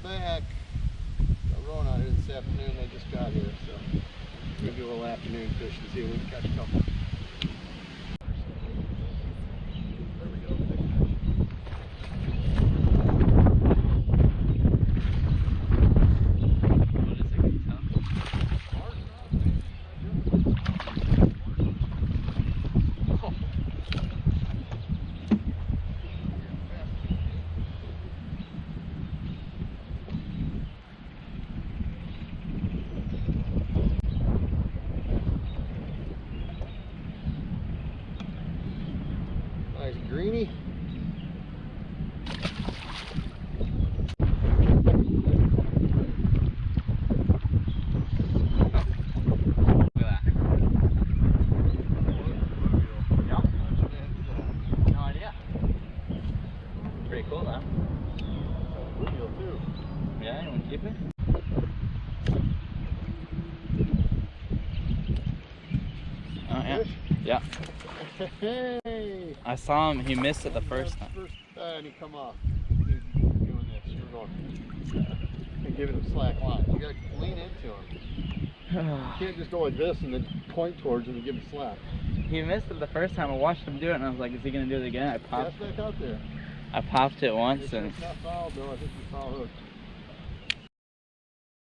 back. Rowan out here this afternoon. They just got here, so we're gonna do a little afternoon fishing, see if we can catch a couple. There we go. Nice greenie. Look at that. Yeah. No idea. Pretty cool though. Bluegill too. Yeah, you want to keep it? Oh yeah. Fish? Yeah. Hey! I saw him, he missed it the first time. And he come off. He's doing this. You're going and giving him slack line. You gotta lean into him. You can't just go like this and then point towards him and give him slack. He missed it the first time. I watched him do it and I was like, is he gonna do it again? I popped. Cast back out there. I popped it once and It's not foul, Bill. I think you foul hook.